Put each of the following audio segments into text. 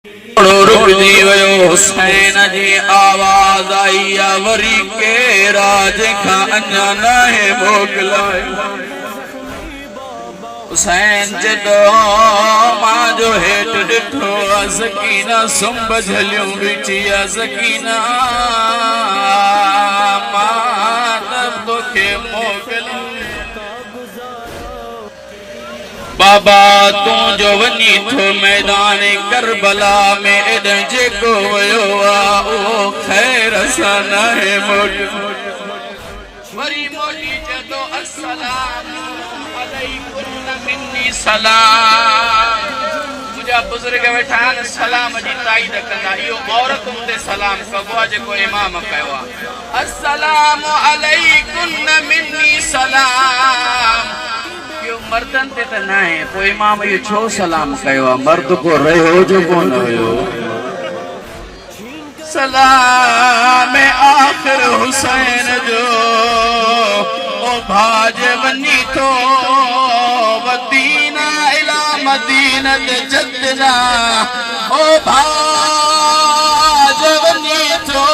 रुक दी वयो हुसैन जी आवाज आई वरी के राज का अञा नाहे मोकलाए हुसैन जदो मां जो हेठ डिठो सकीना सुंब झलियों बिठी सकीना मां तोखे मोकला बाबा तू जो वनी थो मैदान करबला में एडन जेको वयो आ ओ खैर सा नाहे मोट वरी मोटी जदो अस्सलाम अलैकुम मिन्नी सलाम मुझा बुजुर्ग वेठा सलाम जी ताईद कंदा इहो औरतुन ते सलाम कबो जेको इमाम कयो आ अस्सलाम अलैकुम मिन्नी सलाम मर्दन ते त ना है तो इमाम ये छो सलाम कयो मर्द को रहो जो कोन हुयो सलाम आखिर हुसैन जो ओ भाज वनी तो मदीना इला मदीना जद्दना ओ भाज वनी तो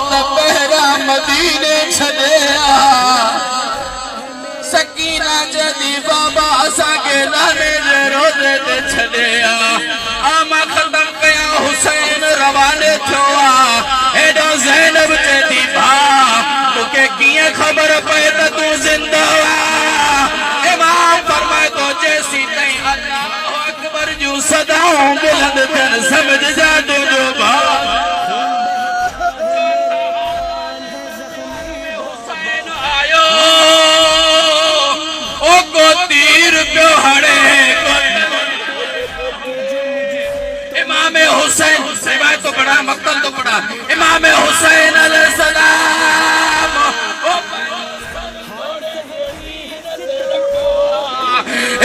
त पहरा मदीने छड़या सकीना जदी बाबा असा के नाने जे रोजे ते छड़या आमा खत्म कया हुसैन रवाने थोआ एडो ज़ैनब जदी भा तोके किए खबर पे त तू जिंदा इमाम फरमाए तो जैसी तई अल्लाह अकबर जो सदाओं बुलंद तन समझ जा तू जो भा तीर प्यो हड़े इमाम हुसैन रिवायत तो पढ़ा मक्तल तो पढ़ा इमाम हुसैन अलैहिस्सलाम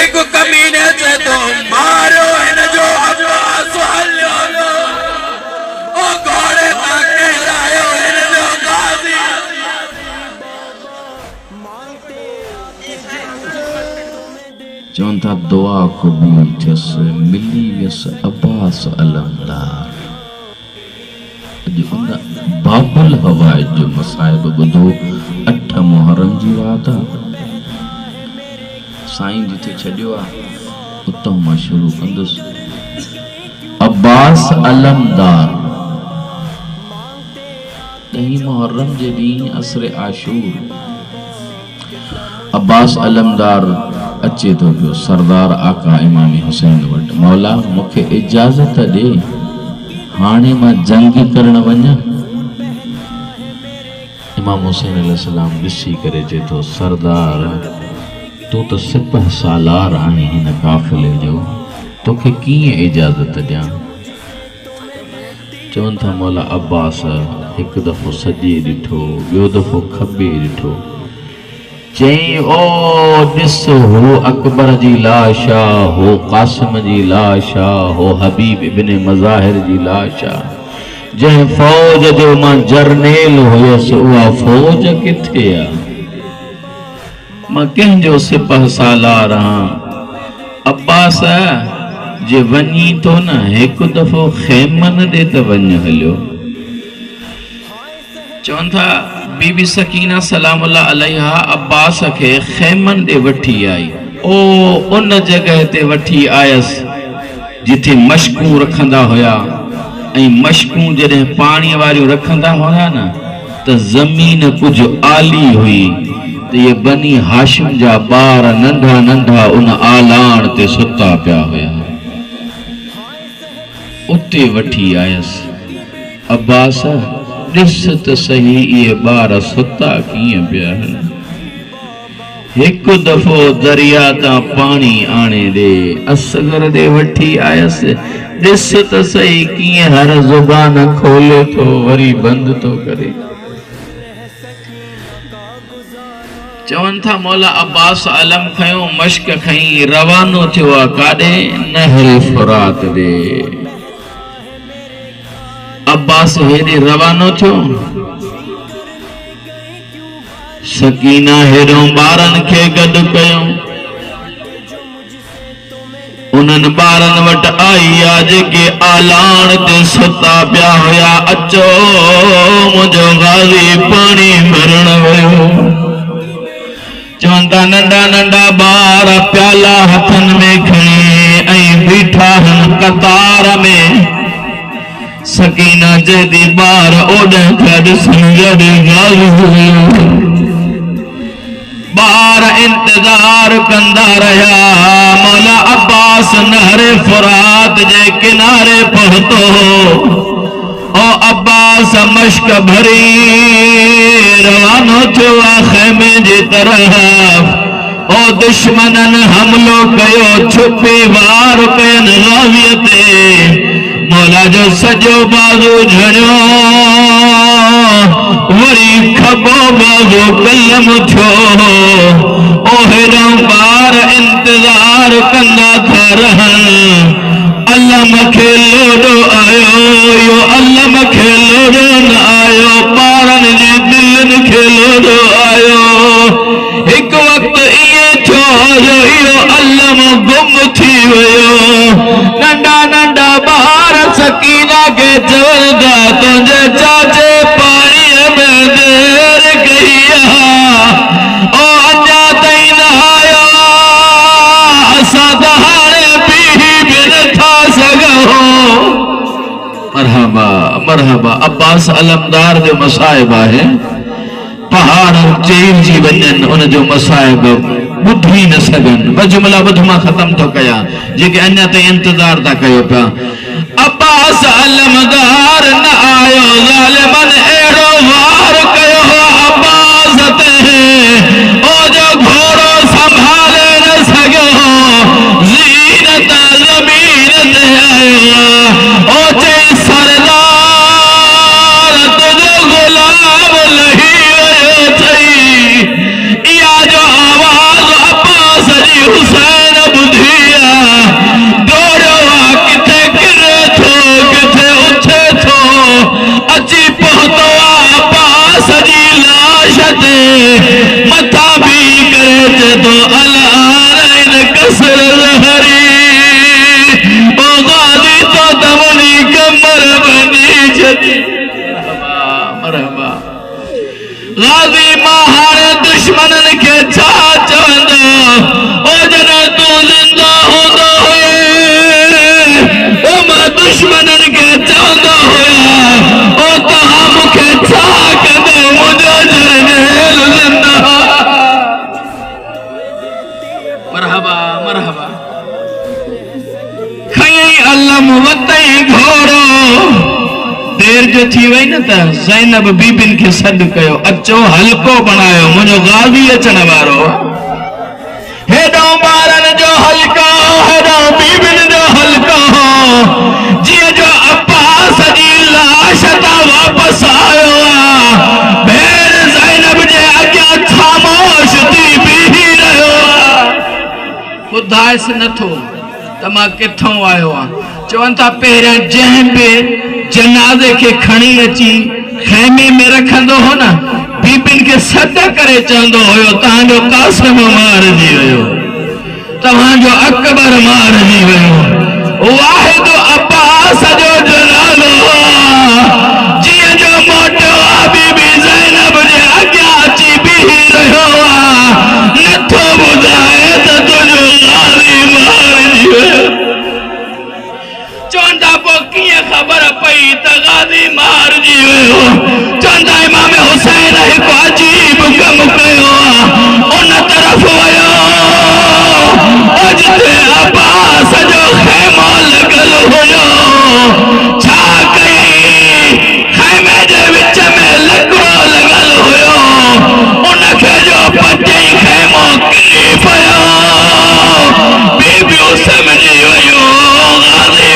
एक कमीने से तो मारो इन जो अब्बास हल्लो ओ घोड़े का कहलायो इन जो गाजी चवन था दुआ कबूल थियस मिली वियस अब्बास अलमदार उन बाबुल हवाई जो मसाइब बुधो 8 मुहर्रम जी रात साईं जिथे छडियो आ उतो मां शुरू कंदुस अब्बास अलमदार 10 मुहर्रम जे दी असर आशूर अब्बास अलमदार अचे तो पियो सरदार आका इमाम हुसैन वट मौला मुखे इजाजत दे हाने मां जंग करण वञा इमाम हुसैन अलैहिस्सलाम ॾिसी करे चए तो सरदार तू तो सिपह सालार आहीं हिन काफ़िले जो तोखे कीअं इजाजत ॾियां चवनि था मौला अब्बास हिकु दफ़ो सॼे ॾिठो ॿियो दफ़ो खॿे ॾिठो चई ओ ॾिस हो अकबर जी लाशा हो कासिम जी लाशा हो हबीब इब्न मज़ाहिर जी लाशा जंहिं फौज जो मां जर्नेल हुयसि उहा फौज किथे आ मां कंहिंजो सिपह सालार आहियां अब्बास जे वञी तो न हिकु दफ़ो खेमन ॾे त वञ हलियो चवनि था बीबी सकीना सलामुल्लाह अलैहा अब्बास के खेमन दे वठी आई ओ उन जगह ते वठी आयस जिथे मशकूं रखंदा होया ऐं मशकूं जॾहिं पाणी वारियूं रखंदा होया न त ज़मीन कुछ आली हुई त ये बनी हाशिम जा ॿार नंढा नंढा उन आलाण ते सुता पिया हुया उते वठी आयस अब्बास ॾिस त सही इहे ॿार सुता कीअं पिया आहिनि हिकु दफ़ो दरिया तां पाणी आणे ॾे असगर ॾे वठी आयसि ॾिस त सही कीअं हर ज़ुबान खोले थो वरी बंदि थो करे चवनि था मौला अब्बास अलम खयो मश्क खई रवानो थियो आहे काॾे नहर फुरात ॾे अब्बास हेॾे रवानो थियो सकीना हेॾो ॿारनि खे गॾु कयो उन्हनि ॿारनि वटि आई आ जेके आलाण ते सुता पिया हुया, अचो मुंहिंजो गाज़ी पाणी भरण वियो। चवनि था नंढा नंढा ॿार प्याला हथनि में खणी ऐं बीठा आहिनि कतार में। सकीना चएती ॿार ओॾां था ॾिसनि जॾहिं गाज़ी हुयो। ॿार इंतजार कंदा रहिया। मौला अब्बास नहरे फुरात जे किनारे पहुतो। ओ अब्बास मश्क भरी रवानो थियो आहे ख़ैमे जी तरफ़। ओ दुश्मननि हमलो कयो, छुपी वार कयनि गाज़ीअ ते। मौला जो सॼो बाज़ू झड़ियो, वरी खबो बाज़ू कलम थियो। ओ हेॾा ॿार इंतज़ार कंदा था रहनि। अल्लाह मूंखे लोॾो आयो, इहो अल्लाह मूंखे लोॾो न आयो, ॿारनि जी दिलनि खे लोॾो आयो। हिकु वक़्तु ईअं थियो जो इहो अल्लाह गुम थी वियो। नंढा नंढा ॿार सकीना खे चवनि था तुंहिंजे चाचे पाणीअ में देर कई आहे, ओ अञा ताईं न आयो, असां त हाणे बीही बि नथा सघूं। मरहबा मरहबा। अब्बास अलमदार जो मसाइब आहे, पहाड़ चीरजी वञनि, उन जो मसाइब ॿुधी न सघनि। बजुमला ॿुध मां ख़तम थो कयां, जेके अञा ताईं इंतज़ार था कयो पिया। अब्बास अलमदार न आयो, ज़ालिमनि अहिड़ो वार कयो अब्बास ते, ओ जो घोड़ो संभाले न सघियो, ज़ीनत ज़मीन ते आयो। ओ चई सरदार तुंहिंजो गुलाम लही वियो चई। इहा जो आवाज़ अब्बास जी हुसैन ॿुधी आहे, दौड़ियो आहे, किथे किरे थो किथे उथे थो, अची पहुतो आहे अब्बास जी लाश ते। मथां बीह करे चए थो अल-आन कसर ज़हरी, ओ गाज़ी तो तवनी कमर बनी छॾी। मरहबा। गाज़ी मां हाणे दुश्मननि खे छा चवंदो? ओ जॾहिं तूं ज़िंदा हूंदो हुए, ओ मां दुश्मननि खे चवंदो हुया, ओ तव्हां मूंखे छा कंदो? मुंहिंजो जरनेल ज़िंदा। मरहबा मरहबा। खयईं अलम वतई घोड़ो। देर जो थी वई न त ज़ैनब बीबिन खे सॾु कयो, अचो हल्को बणायो, मुंहिंजो गाज़ी अचण वारो। हेॾो ॿारनि जो हल्को, हेॾो बीबिन जो हल्को। जीअं जो अब्बास जी लाश तां वापसि आयो आहे, भेण ज़ैनब जे अॻियां ख़ामोश थी बीही रहियो आहे। ॿुधाएसि नथो त मां किथां आयो आहियां। चवनि था पहिरियां जंहिं बि जनाज़े के खणी अची खैमे में रखंदो हो न, बीबिन के सॾ करे चवंदो हुयो तव्हांजो कासिम मारिजी वियो, तव्हांजो अकबर मारिजी वियो। वाहिद अब्बास जो जनाज़ो जीअं जो मोटियो आहे, बीबी ज़ैनब जे अॻियां अची बीही रहियो आहे, नथो ॿुधाए त तुंहिंजो गाज़ी मारिजी वियो। चवंदा पोइ कीअं ख़बर पई त गाज़ी मारिजी वियो? चवंदा इमाम हुसैन हिकु अजीब कमु कयो आहे, उन तरफ़ वियो जिथे अब्बास जो ख़ैमो लॻल हुयो। छा कयईं? ख़ैमे जे विच में लकिड़ो लॻल हुयो, उनखे जो पचई ख़ैमो किरी पियो। बीबियूं सम्झी वियूं गाज़ी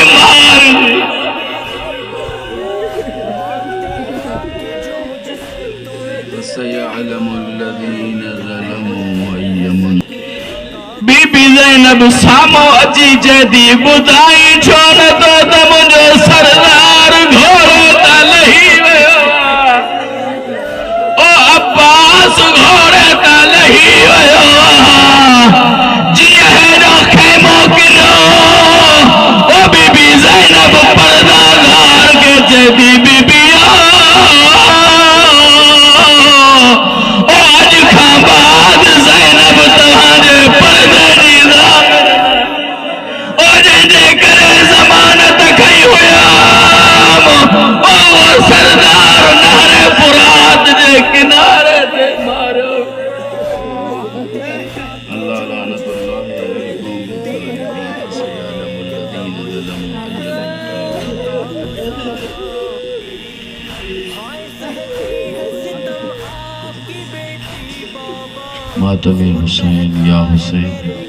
बीबी ज़ैनब साम्हूं अची चएती ॿुधाई छो नथो त मुंहिंजो सरदार घोड़ो त लही वियो, ओ अब्बास घोड़े त लही वियो। जीअं हेॾो ख़ैमो किरियो मातम हुसैन या हुसैन